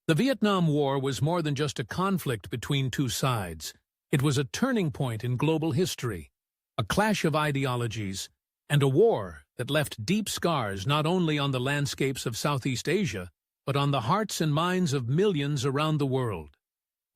The Vietnam War was more than just a conflict between two sides. It was a turning point in global history, a clash of ideologies, and a war that left deep scars not only on the landscapes of Southeast Asia, but on the hearts and minds of millions around the world.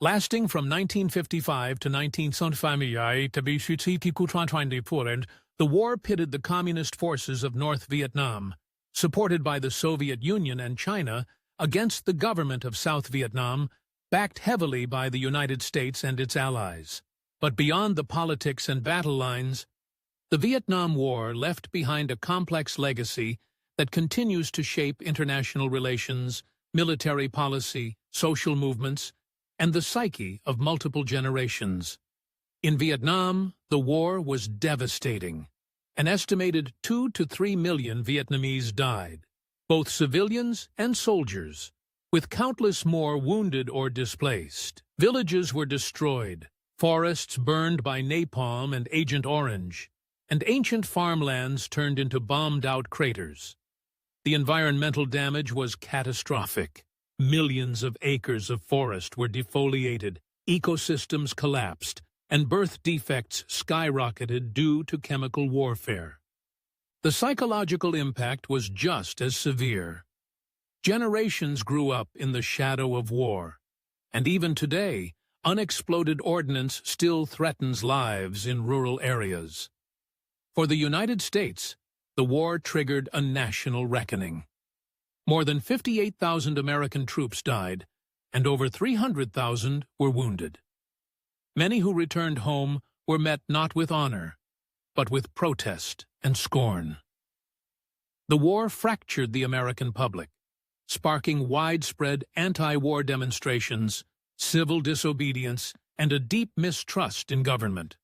Lasting from 1955 to 1975, the war pitted the communist forces of North Vietnam, supported by the Soviet Union and China, against the government of South Vietnam, backed heavily by the United States and its allies. But beyond the politics and battle lines, the Vietnam War left behind a complex legacy that continues to shape international relations, military policy, social movements, and the psyche of multiple generations. In Vietnam, the war was devastating. An estimated 2 to 3 million Vietnamese died, both civilians and soldiers, with countless more wounded or displaced. Villages were destroyed, forests burned by napalm and Agent Orange, and ancient farmlands turned into bombed-out craters. The environmental damage was catastrophic. Millions of acres of forest were defoliated, ecosystems collapsed, and birth defects skyrocketed due to chemical warfare. The psychological impact was just as severe. Generations grew up in the shadow of war, and even today, unexploded ordnance still threatens lives in rural areas. For the United States, the war triggered a national reckoning. More than 58,000 American troops died, and over 300,000 were wounded. Many who returned home were met not with honor, but with protest and scorn. The war fractured the American public, sparking widespread anti-war demonstrations, civil disobedience, and a deep mistrust in government.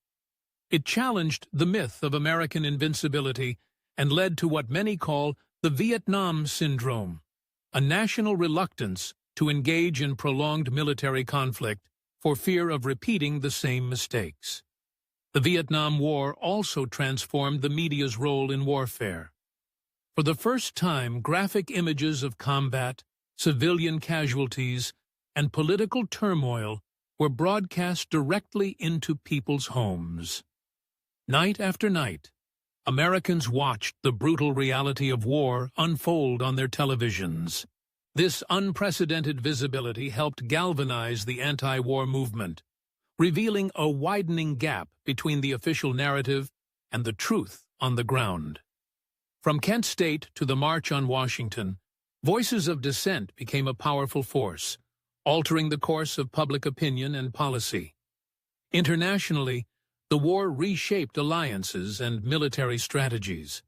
It challenged the myth of American invincibility and led to what many call the Vietnam Syndrome, a national reluctance to engage in prolonged military conflict for fear of repeating the same mistakes. The Vietnam War also transformed the media's role in warfare. For the first time, graphic images of combat, civilian casualties, and political turmoil were broadcast directly into people's homes. Night after night, Americans watched the brutal reality of war unfold on their televisions. This unprecedented visibility helped galvanize the anti-war movement, revealing a widening gap between the official narrative and the truth on the ground. From Kent State to the March on Washington, voices of dissent became a powerful force, altering the course of public opinion and policy. Internationally, the war reshaped alliances and military strategies.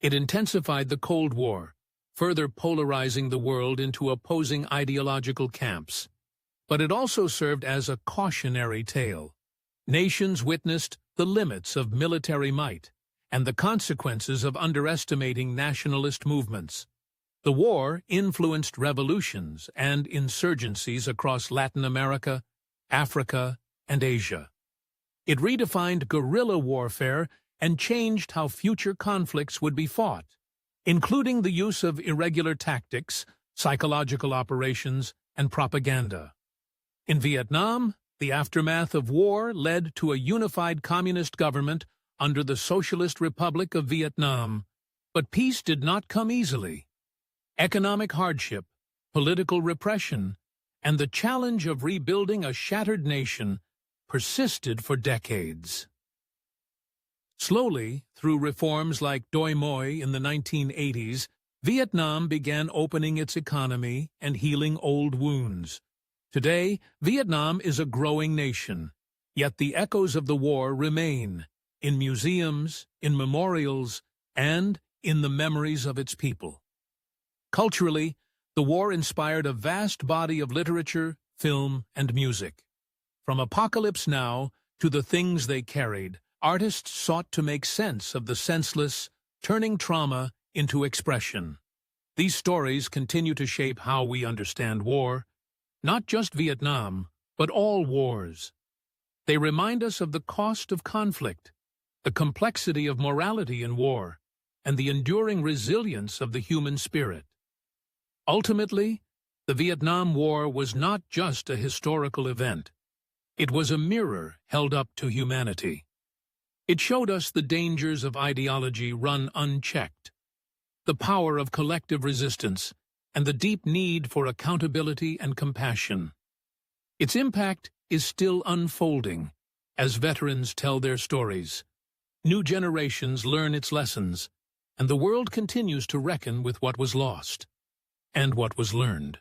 It intensified the Cold War, further polarizing the world into opposing ideological camps. But it also served as a cautionary tale. Nations witnessed the limits of military might and the consequences of underestimating nationalist movements. The war influenced revolutions and insurgencies across Latin America, Africa, and Asia. It redefined guerrilla warfare and changed how future conflicts would be fought, including the use of irregular tactics, psychological operations, and propaganda. In Vietnam, the aftermath of war led to a unified communist government under the Socialist Republic of Vietnam. But peace did not come easily. Economic hardship, political repression, and the challenge of rebuilding a shattered nation persisted for decades. Slowly, through reforms like Doi Moi in the 1980s, Vietnam began opening its economy and healing old wounds. Today, Vietnam is a growing nation, yet the echoes of the war remain in museums, in memorials, and in the memories of its people. Culturally, the war inspired a vast body of literature, film, and music. From Apocalypse Now to The Things They Carried, artists sought to make sense of the senseless, turning trauma into expression. These stories continue to shape how we understand war, not just Vietnam, but all wars. They remind us of the cost of conflict, the complexity of morality in war, and the enduring resilience of the human spirit. Ultimately, The Vietnam War was not just a historical event. It was a mirror held up to humanity. It showed us the dangers of ideology run unchecked, the power of collective resistance, and the deep need for accountability and compassion. Its impact is still unfolding as veterans tell their stories. New generations learn its lessons, and the world continues to reckon with what was lost and what was learned.